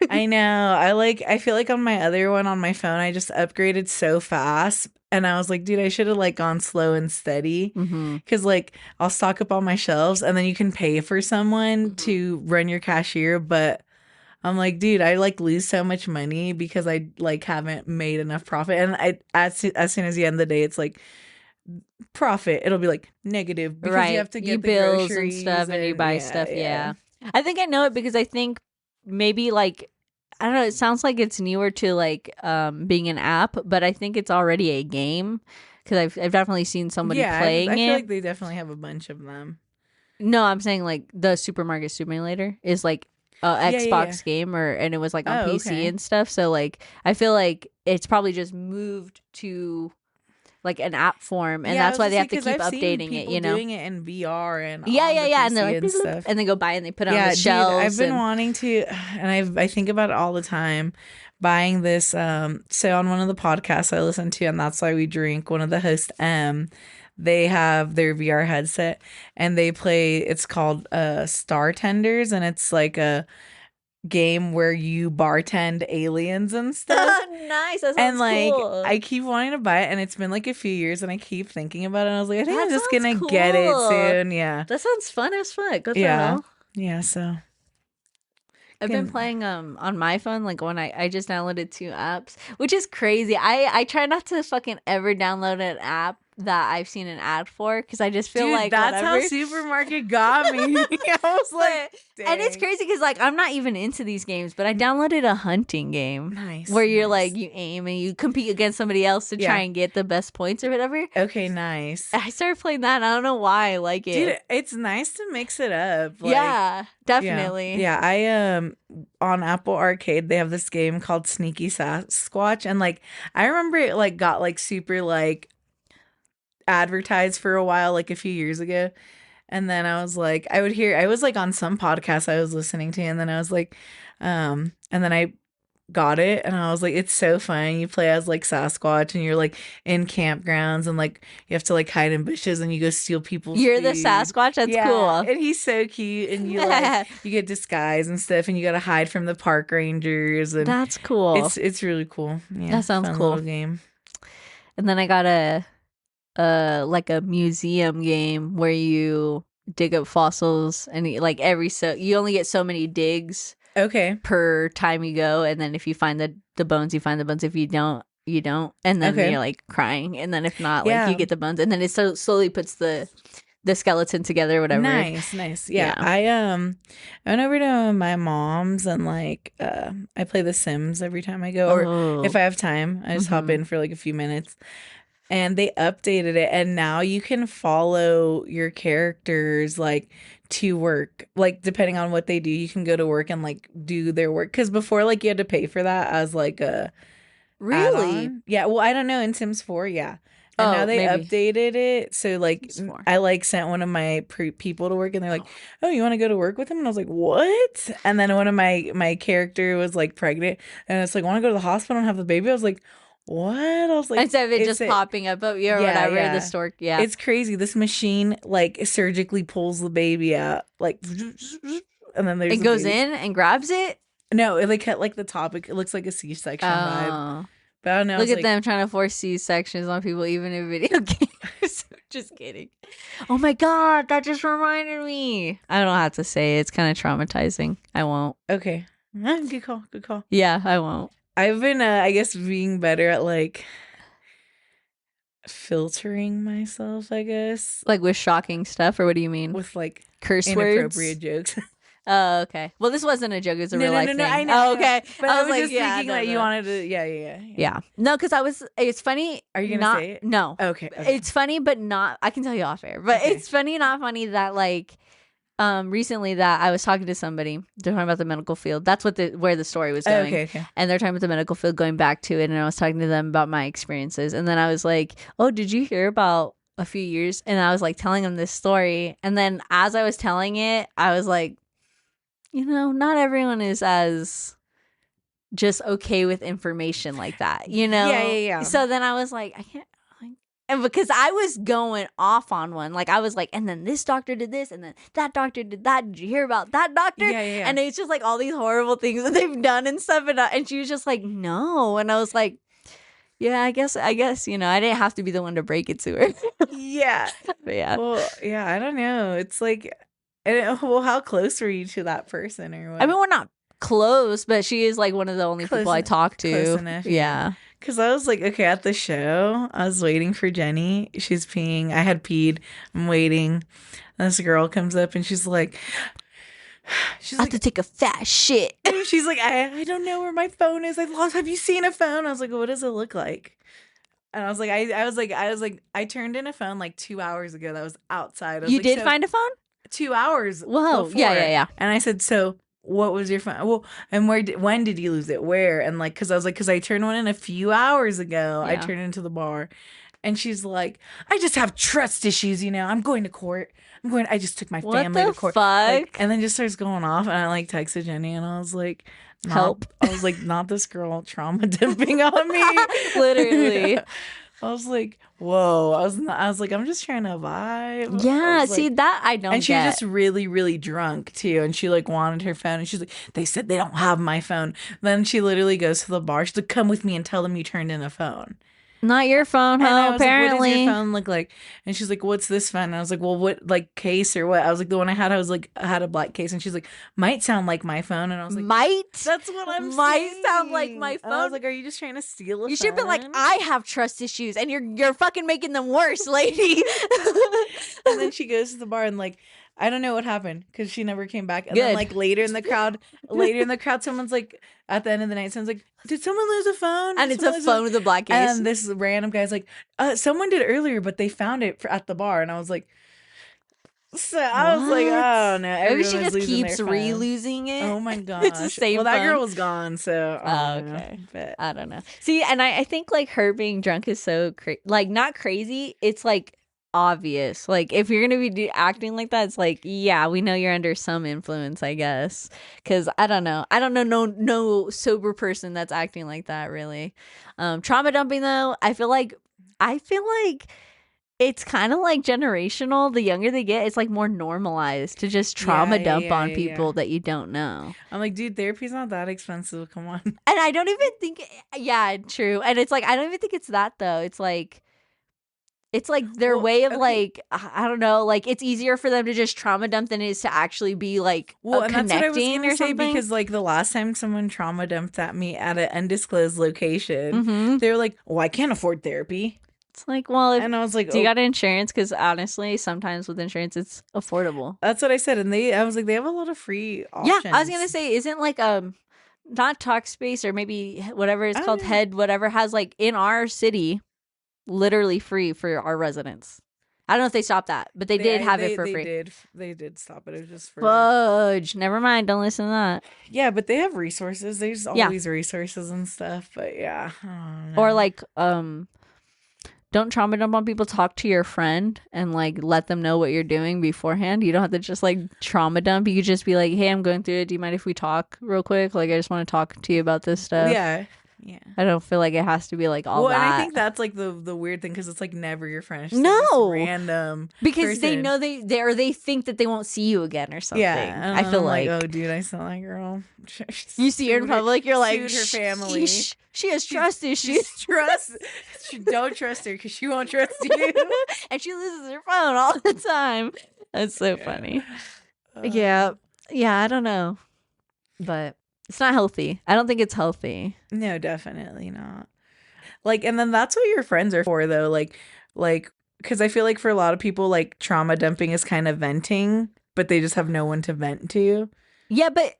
I know. I feel like on my other one on my phone, I just upgraded so fast. And I was like, dude, I should have like gone slow and steady. Because like I'll stock up on my shelves and then you can pay for someone to run your cashier. But I'm like, dude, I like lose so much money because I like haven't made enough profit. And as soon as the end of the day, it's like profit. It'll be like negative because you have to get the bills groceries and stuff and you buy stuff. Yeah. I think I know it because I think maybe like I don't know, it sounds like it's newer to like being an app, but I think it's already a game because I've definitely seen somebody playing it. I feel like they definitely have a bunch of them. No, I'm saying like the Supermarket Simulator is like Xbox game and it was like on PC and stuff. So like I feel like it's probably just moved to like an app form, and that's why they have to keep updating it. You know, doing it in VR and and they're like stuff. And they go buy and they put it on the shelves. I've been wanting to, and I think about it all the time. Buying this, so on one of the podcasts I listen to, and that's why we drink. One of the hosts, they have their VR headset, and they play. It's called Star Tenders, and it's like a game where you bartend aliens and stuff. Nice. That sounds cool. I keep wanting to buy it, and it's been like a few years, and I keep thinking about it. And I was like, I think I'm just gonna get it soon. Yeah, that sounds fun as fuck. Good yeah. So I've been playing on my phone, like when I just downloaded 2 apps, which is crazy. I try not to fucking ever download an app that I've seen an ad for, because I just feel Dude, like that's whatever. how Supermarket got me. I was like, And it's dang. crazy because like I'm not even into these games, but I downloaded a hunting game. Nice, where you're nice. like you aim and you compete against somebody else to try Yeah. and get the best points or whatever. Okay, nice. I started playing that, and I don't know why I like it. Dude, it's nice to mix it up. Like, yeah, definitely. Yeah, I on Apple Arcade they have this game called Sneaky Sasquatch, and like I remember it like got like super like advertised for a while, like a few years ago. And then I was like, I was like on some podcast I was listening to, and then I was like, and then I got it, and I was like, it's so fun. You play as like Sasquatch, and you're like in campgrounds, and like you have to like hide in bushes, and you go steal people's You're the food. Sasquatch? That's cool. And he's so cute, and you like you get disguised and stuff, and you gotta hide from the park rangers, and That's cool. it's really cool. Yeah, That sounds fun cool. little game. And then I got a like a museum game where you dig up fossils, and like you only get so many digs Okay. per time you go, and then if you find the bones, you find the bones. If you don't, you don't. And then Okay. you're like crying, and then if not, like Yeah. you get the bones, and then it slowly puts the skeleton together, whatever. Nice. Yeah. I went over to my mom's, and like I play The Sims every time I go, or if I have time, I just hop in for like a few minutes. And they updated it, and now you can follow your characters like to work, like depending on what they do, you can go to work and like do their work. Because before, like you had to pay for that as like a Really? add-on. Yeah, well, I don't know, in Sims 4, yeah. And now they maybe. updated it, so like Sims 4. I like sent one of my people to work, and they're like, "Oh, you want to go to work with him?" And I was like, "What?" And then one of my character was like pregnant, and it's like, "Want to go to the hospital and have the baby?" I was like, "What?" I was like, Instead of it just popping up, or whatever, the stork. Yeah, it's crazy. This machine like surgically pulls the baby out, like, and then there's it goes in and grabs it. No, it like at like the top. It looks like a C-section vibe. But I don't know. Look at them trying to force C-sections on people, even in video games. Just kidding. Oh my god, that just reminded me. I don't have to say it. It's kind of traumatizing. I won't. Okay. Good call. Yeah, I won't. I've been, I guess, being better at like filtering myself, I guess. Like with shocking stuff, or what do you mean? With like curse inappropriate words? jokes. Oh, okay. Well, this wasn't a joke. It was a real life thing. I know. Oh, okay. But I was like, just thinking that you wanted to. Yeah. No, because it's funny. Are you gonna say it? No. Okay. It's funny, but not. I can tell you off air. But it's funny, not funny that like, recently that I was talking to somebody. They're talking about the medical field. That's where the story was going. Okay. And they're talking about the medical field, going back to it, and I was talking to them about my experiences, and then I was like, "Oh, did you hear about a few years?" And I was like telling them this story, and then as I was telling it, I was like, not everyone is as just okay with information like that, Yeah. So then I was like, I can't, and because I was going off on one, like I was like, and then this doctor did this, and then that doctor did that. Did you hear about that doctor? Yeah. And it's just like all these horrible things that they've done and stuff. And she was just like, no. And I was like, yeah, I guess, I didn't have to be the one to break it to her. Yeah. But yeah. Well, yeah, I don't know. It's like, well, how close were you to that person, or what? I mean, we're not close, but she is like one of the only people I talk to. Close enough. Yeah. Because I was like, okay, at the show, I was waiting for Jenny. She's peeing. I had peed. I'm waiting. And this girl comes up, and she's like, I have to take a fat shit. She's like, I don't know where my phone is. I lost. Have you seen a phone? I was like, what does it look like? And I was like, I turned in a phone like 2 hours ago that was outside. I was You like, did find a phone? 2 hours. Whoa. Before. Yeah. And I said, so what was your phone? Well, and when did you lose it? Where? And like, because I was like, because I turned one in a few hours ago. Yeah. I turned into the bar. And she's like, I just have trust issues, I'm going to court. I just took my family to court. Fuck? Like, and then just starts going off. And I like texted Jenny, and I was like, help. I was like, not this girl trauma dumping on me. Literally. Yeah. I was like, whoa. I was like, I'm just trying to vibe. Yeah, see that I don't And she get. was just really, really drunk too. And she like wanted her phone. And she's like, they said they don't have my phone. Then she literally goes to the bar. She's like, come with me and tell them you turned in a phone. Not your phone, And I ho, was like, what does your apparently. phone look like? And she's like, what's this phone? And I was like, well, what, like, case or what? I was like, the one I had, I had a black case. And she's like, might sound like my phone. And I was like, Might that's what I'm sound like my saying. And I was phone. like, are you just trying to steal a You phone? should be like, I have trust issues, and you're fucking making them worse, lady. And then she goes to the bar and like, I don't know what happened because she never came back. And then Good. like later in the crowd, someone's like, at the end of the night, someone's like, did someone lose a phone? And Did it's a someone lose phone with a black case. And this random guy's like, someone did earlier, but they found it at the bar. And I was like, so I was like, oh no, Maybe everyone she was just losing keeps their phone. re-losing it. Oh my gosh. It's the same Well, that phone. girl was gone, so Oh, know, okay. but I don't know. See, and I think like her being drunk is so like not crazy. It's like obvious. Like if you're gonna be acting like that, it's like yeah, we know you're under some influence, I guess. Because I don't know. I don't know no sober person that's acting like that really. Trauma dumping though, I feel like it's kind of like generational. The younger they get, it's like more normalized to just trauma dump on people that you don't know. I'm like, dude, therapy's not that expensive. Come on. And I don't even think, yeah, true. And it's like, I don't even think it's that though. It's like their way of like, I don't know, like it's easier for them to just trauma dump than it is to actually be like and that's what I was connecting gonna or say something. because like the last time someone trauma dumped at me at an undisclosed location, Mm-hmm. they were like, "Oh, I can't afford therapy." It's like, well, and I was like, do you got insurance? Because honestly, sometimes with insurance, it's affordable. That's what I said, and I was like, they have a lot of free options. Yeah, I was gonna say, isn't like not Talkspace or maybe whatever it's called, Head, whatever has like in our city, literally free for our residents. I don't know if they stopped that, but they did have it for free. They did stop it. It was just for fudge. Never mind. Don't listen to that. Yeah, but they have resources. There's always resources and stuff. But yeah, or like don't trauma dump on people. Talk to your friend and like let them know what you're doing beforehand. You don't have to just like trauma dump. You could just be like, hey, I'm going through it. Do you mind if we talk real quick? Like, I just want to talk to you about this stuff. Yeah. I don't feel like it has to be like all that. Well, and I think that's like the weird thing because it's like never your friend. It's just no, like this random because person. they know they think that they won't see you again or something. Yeah, I feel like oh, dude, I saw that girl. You see her in public, you're like, her family. She has trust issues. Don't trust her because she won't trust you, and she loses her phone all the time. That's so funny. Yeah, I don't know, but it's not healthy. I don't think it's healthy. No, definitely not. Like, and then that's what your friends are for, though. Like, because I feel like for a lot of people, like trauma dumping is kind of venting, but they just have no one to vent to. Yeah, but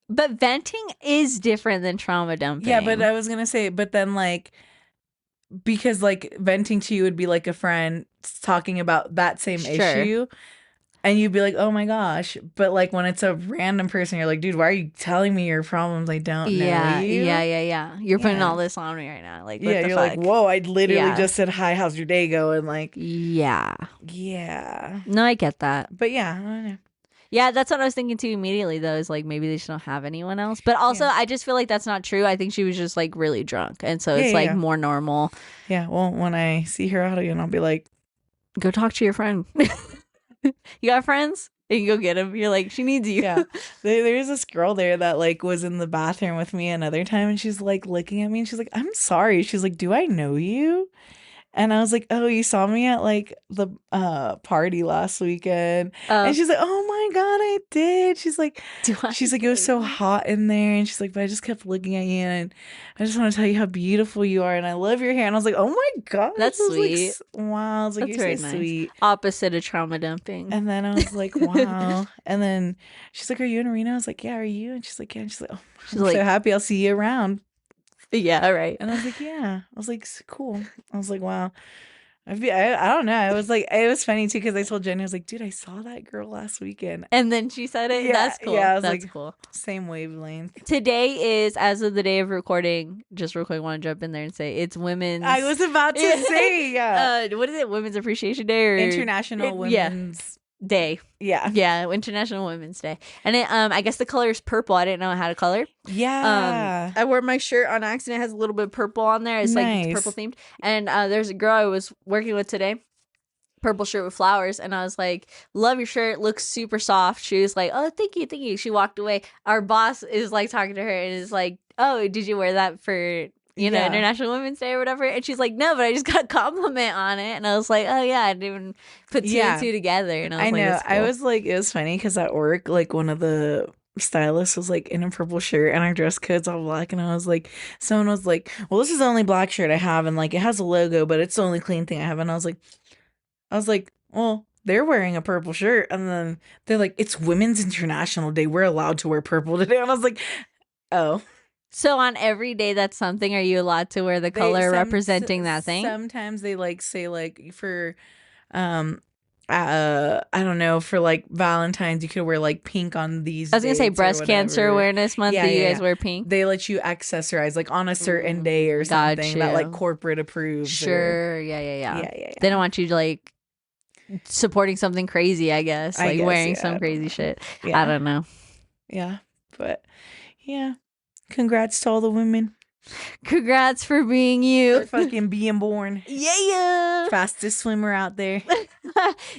venting is different than trauma dumping. Yeah, but I was gonna say, but then like, because like venting to you would be like a friend talking about that same issue. And you'd be like, oh my gosh. But like when it's a random person, you're like, dude, why are you telling me your problems? I don't know you. Yeah. You're putting all this on me right now. Like, what the you're fuck? like, whoa, I literally just said, hi, how's your day going? Like, yeah. No, I get that. But yeah, I don't know. Yeah, that's what I was thinking too immediately, though, is like maybe they just don't have anyone else. But also, I just feel like that's not true. I think she was just like really drunk. And so it's like more normal. Yeah, well, when I see her out again, I'll be like, go talk to your friend. You got friends? And you go get them. You're like, she needs you. Yeah. There's this girl there that like was in the bathroom with me another time, and she's like looking at me and she's like, I'm sorry. She's like, do I know you? And I was like, oh, you saw me at like the party last weekend. And she's like, oh my God, I did. She's like, it was so hot in there. And she's like, but I just kept looking at you and I just want to tell you how beautiful you are. And I love your hair. And I was like, oh my God. That's sweet. Like, wow. I was like, that's you're very so nice. sweet. Opposite of trauma dumping. And then I was like, wow. And then she's like, are you in Arena? I was like, yeah, are you? And she's like, yeah. And she's like, oh, I'm so happy. I'll see you around. Yeah, right. And I was like, yeah. I was like, cool. I was like, wow. I don't know. I was like, it was funny too because I told Jenny, I was like, dude, I saw that girl last weekend. And then she said it. Yeah, that's cool. Yeah, I was that's like, cool. Same wavelength. Today is, as of the day of recording, just real quick, I want to jump in there and say it's Women's. I was about to say, yeah. What is it? Women's Appreciation Day or International Women's Day. Yeah. International Women's Day. And it, I guess the color is purple. I didn't know it had a color. Yeah. I wore my shirt on accident. It has a little bit of purple on there. It's nice. like purple themed. And there's a girl I was working with today, purple shirt with flowers, and I was like, love your shirt, looks super soft. She was like, oh, thank you. She walked away. Our boss is like talking to her and is like, oh, did you wear that for Yeah. International Women's Day or whatever. And she's like, no, but I just got a compliment on it. And I was like, oh yeah, I didn't even put two and Yeah. two together. And I was I like, know. that's I cool. was like, it was funny because at work, like one of the stylists was like in a purple shirt and our dress code's all black. And I was like, someone was like, well, this is the only black shirt I have. And like it has a logo, but it's the only clean thing I have. And I was like, well, they're wearing a purple shirt. And then they're like, it's Women's International Day. We're allowed to wear purple today. And I was like, oh. So on every day that's something, are you allowed to wear the color representing that thing? Sometimes they like say like for I don't know, for like Valentine's you could wear like pink on these I was gonna say dates or Breast Cancer whatever. Awareness Month. Yeah, Do you yeah, guys yeah. wear pink? They let you accessorize like on a certain day or got something that like you. corporate approves. Sure. Yeah. Yeah. They don't want you like supporting something crazy, I guess. I Like guess, wearing yeah, I some don't crazy know. shit. Yeah. I don't know. Yeah. But yeah. Congrats to all the women Congrats for being for you. fucking being born. Yeah. Fastest swimmer out there.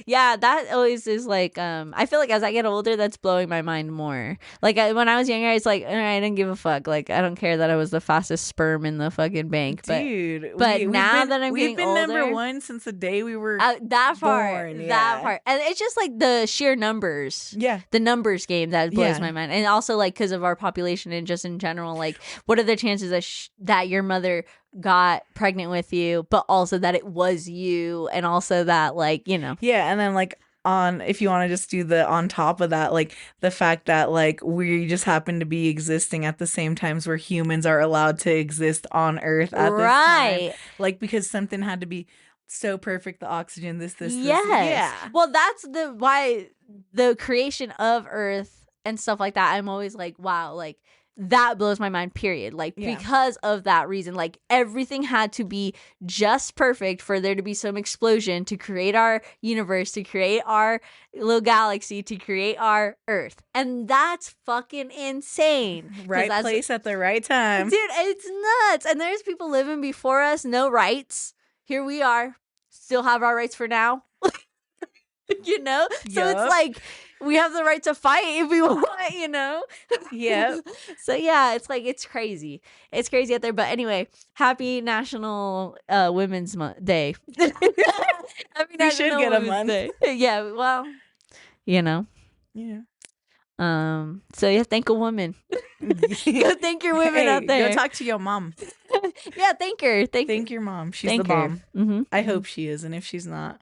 Yeah, that always is like I feel like as I get older that's blowing my mind more. Like when I was younger I was like, I didn't give a fuck. Like I don't care that I was the fastest sperm in the fucking bank. Dude, but now that I'm getting older, number one since the day we were that part, born, that yeah. part, and it's just like the sheer numbers, Yeah. the numbers game that blows Yeah. my mind, and also like because of our population and just in general, like what are the chances that that your mother got pregnant with you, but also that it was you, and also that like Yeah, and then like on if you want to just do the on top of that, like the fact that like we just happen to be existing at the same times where humans are allowed to exist on Earth at this time, like because something had to be so perfect, the oxygen, this, yes, yeah. Well, that's the why the creation of Earth and stuff like that. I'm always like, wow, like that blows my mind, period. Like Yeah. because of that reason, like everything had to be just perfect for there to be some explosion to create our universe, to create our little galaxy, to create our Earth. And that's fucking insane. Right place at the right time. Dude, it's nuts. And there's people living before us, no rights. Here we are, still have our rights for now. So it's Yup. like we have the right to fight if we want, Yep. So yeah, it's like it's crazy out there. But anyway, happy National Women's Day. Happy We should get a Women's month. Day. Yeah, well, Yeah. So yeah, thank a woman. Go thank your women out there. Go talk to your mom. Yeah, thank her. Thank your mom. She's thank the her. bomb. Mm-hmm. I hope she is, and if she's not,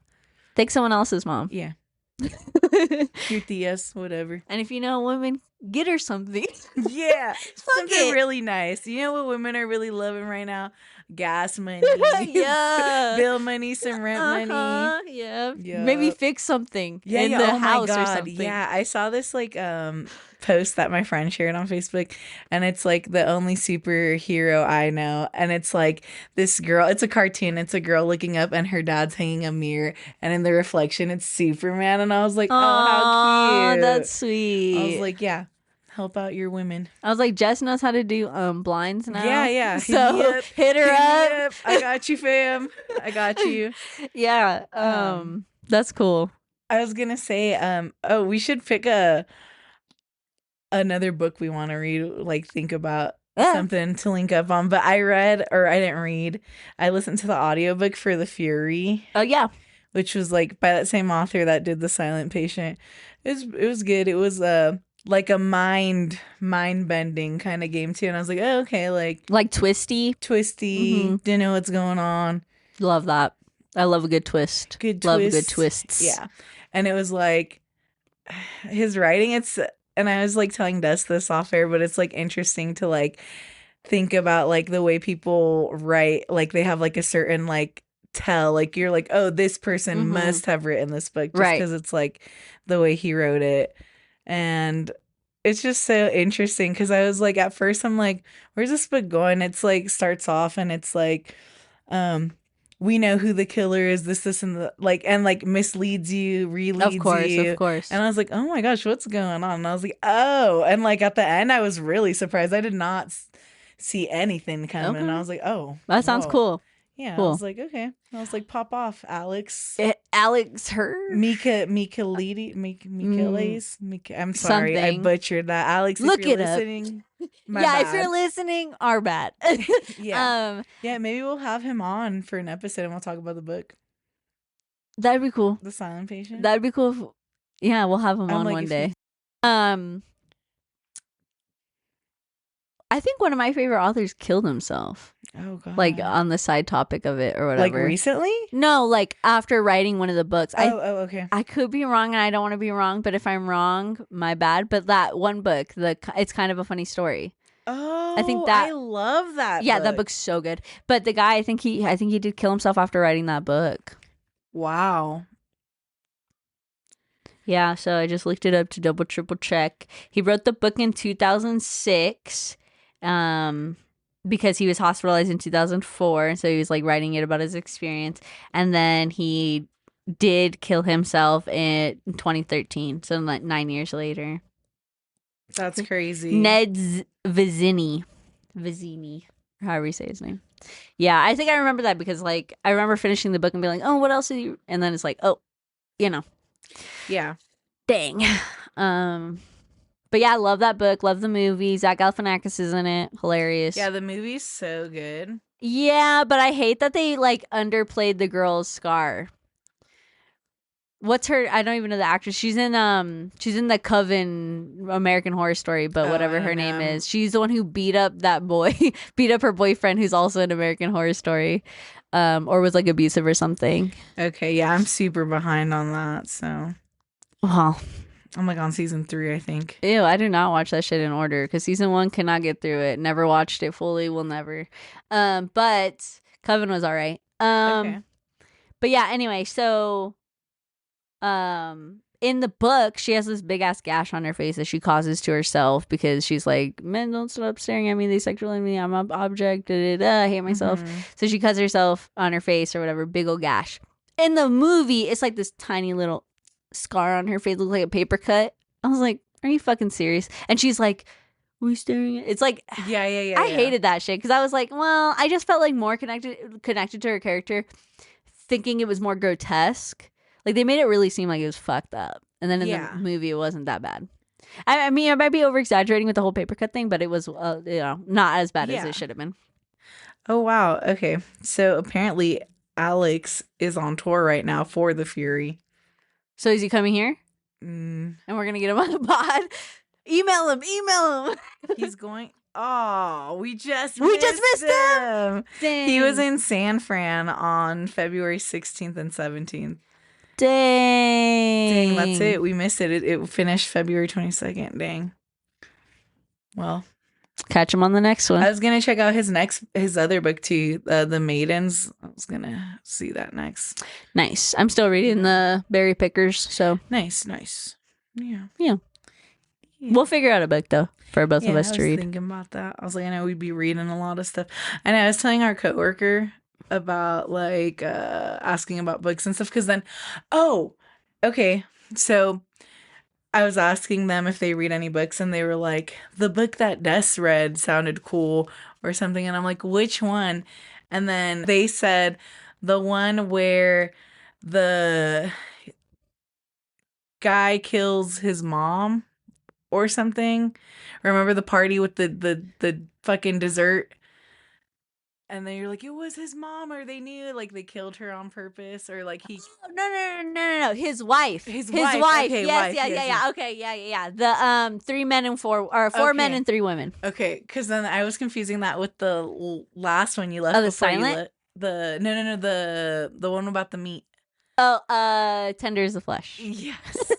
Thank someone else's mom. yeah. Your tias, whatever. And if you know a woman, get her something. Yeah, something it. really nice. You know what women are really loving right now? Gas money, Yeah. bill money, some rent money. Yeah. Yup. Maybe fix something in Yeah, the oh my house or God. something. Yeah, I saw this like post that my friend shared on Facebook, and it's like the only superhero I know, and it's like this girl. It's a cartoon. It's a girl looking up, and her dad's hanging a mirror, and in the reflection, it's Superman. And I was like, oh, how cute! That's sweet. I was like, yeah, help out your women. I was like, Jess knows how to do blinds now. Yeah. So hit her up. I got you, fam. I got you. Yeah. That's cool. I was gonna say, we should pick another book we want to read, like think about something to link up on. But I didn't read. I listened to the audiobook for The Fury. Oh yeah. Which was like by that same author that did The Silent Patient. It was good. It was like a mind bending kind of game too. And I was like, oh, okay, like twisty. Mm-hmm. Didn't know what's going on. Love that. I love a good twist. Love good twists. Yeah. And it was like his writing, and I was like telling Des this off air, but it's like interesting to like think about like the way people write, like they have like a certain like tell, like you're like, oh, this person must have written this book just because it's like the way he wrote it. And it's just so interesting because I was like, at first I'm like, where's this book going? It's like starts off and it's like we know who the killer is, this and the like, and like misleads you, releads you. Of course. And I was like, oh my gosh, what's going on? And I was like, oh, and like at the end I was really surprised. I did not see anything coming. And I was like, oh, that sounds cool. Yeah, I Cool. was like, okay. I was like, pop off, Alex. Alex her Michaelis. I'm sorry, I something. butchered that. Alex, if Look you're it up. listening, my Yeah, if you're bad. listening, our bad. Yeah. Yeah, maybe we'll have him on for an episode and we'll talk about the book, That'd be cool. The Silent Patient. That'd be cool. Yeah, we'll have him I'm on like, one if you. day. Um, I think one of my favorite authors killed himself. Oh God. Like on the side topic of it or Like whatever. recently? No, like after writing one of the books. Oh, okay. I could be wrong and I don't want to be wrong, but if I'm wrong, my bad. But that one book, it's kind of a funny story. Oh, I think that I love that. Yeah, book. that book's so good. But the guy, I think he did kill himself after writing that book. Wow. Yeah, so I just looked it up to triple check. He wrote the book in 2006, because he was hospitalized in 2004, so he was like writing it about his experience, and then he did kill himself in 2013, so like 9 years later. That's crazy. Ned Vizzini, however you say his name. Yeah, I think I remember that because like I remember finishing the book and being like, oh, what else did you? And then it's like, oh, Yeah. dang. But yeah, I love that book. Love the movie. Zach Galifianakis is in it. Hilarious. Yeah, the movie's so good. Yeah, but I hate that they like underplayed the girl's scar. What's her? I don't even know the actress. She's in the Coven American Horror Story, but whatever her name is, she's the one who beat up that boy, beat up her boyfriend, who's also in American Horror Story, or was like abusive or something. Okay, yeah, I'm super behind on that. So, Well, I'm like on season 3, I think. Ew, I do not watch that shit in order because season 1 cannot get through it. Never watched it fully. Will never. But Coven was all right. Okay. But yeah. Anyway, so in the book, she has this big ass gash on her face that she causes to herself because she's like, men don't stop staring at me, they sexualize me, I'm an object, I hate myself. So she cuts herself on her face or whatever, big old gash. In the movie, it's like this tiny little scar on her face, looks like a paper cut. I was like, are you fucking serious? And she's like, we staring at? It's like, yeah. I hated that shit because I was like, well, I just felt like more connected to her character, thinking it was more grotesque. Like, they made it really seem like it was fucked up. And then in the movie, it wasn't that bad. I mean, I might be over-exaggerating with the whole paper cut thing, but it was, not as bad as it should have been. Oh, wow. Okay. So, apparently, Alex is on tour right now for The Fury. So, is he coming here? And we're going to get him on the pod? Email him. He's going... Oh, we just missed him. Dang. He was in San Fran on February 16th and 17th. Dang, that's it. We missed it. It finished February 22nd. Dang. Well, catch him on the next one. I was gonna check out his other book too, The Maidens. I was gonna see that next. Nice. I'm still reading the Berry Pickers. So nice. Yeah. We'll figure out a book though for both of us to read. I was thinking about that. I was like, I know we'd be reading a lot of stuff. And I was telling our coworker about like asking about books and stuff because then so I was asking them if they read any books and they were like, the book that Des read sounded cool or something, and I'm like, which one? And then they said the one where the guy kills his mom or something. Remember the party with the fucking dessert? And then you're like, it was his mom, or they knew, like, they killed her on purpose, or like he. Oh, no. His wife. His wife. Okay, yes, yeah. Okay, yeah. The 3 men and 4, or 4 men and 3 women. Okay, because then I was confusing that with the last one you left. Oh, the silent. The one about the meat. Oh, tender as the flesh. Yes.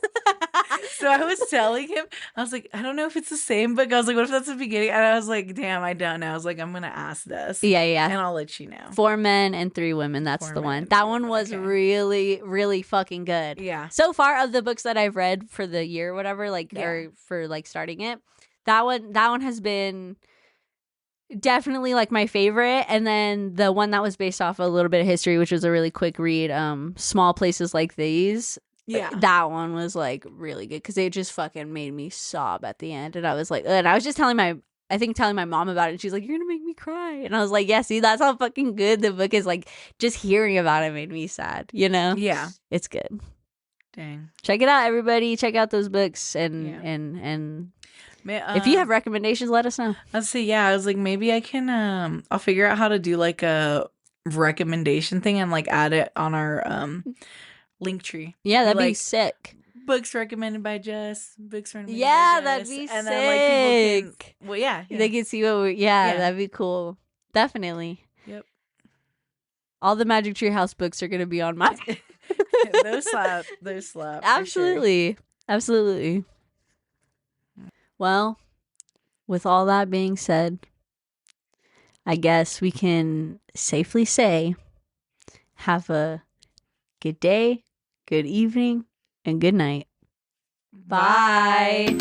So I was telling him, I was like, I don't know if it's the same book. I was like, what if that's the beginning? And I was like, damn, I don't know. I was like, I'm going to ask this. Yeah. And I'll let you know. 4 men and 3 women. That's the one. That one was really, really fucking good. Yeah. So far of the books that I've read for the year or whatever, or for like starting it, that one has been definitely like my favorite. And then the one that was based off a little bit of history, which was a really quick read, Small Places Like These. Yeah, that one was like really good because it just fucking made me sob at the end, and I was like, and I was just telling my I think telling my mom about it, and she's like, "You're gonna make me cry," and I was like, "Yeah, see, that's how fucking good the book is." Like, just hearing about it made me sad. You know? Yeah. It's good. Dang. Check it out, everybody. Check out those books, and Yeah. and if you have recommendations, let us know. Let's see. Yeah, I was like, maybe I can. I'll figure out how to do like a recommendation thing and like add it on our link tree. Yeah, that'd be like sick. books recommended by Jess. Books recommended Yeah, by that'd Jess, be and sick. then like people can. Well, yeah. They can see what we. Yeah, Yeah. that'd be cool. Definitely. Yep. All the Magic Tree House books are gonna be on my. Those slap. Those slap. Absolutely. Absolutely. Well, with all that being said, I guess we can safely say have a good day, good evening, and good night. Bye.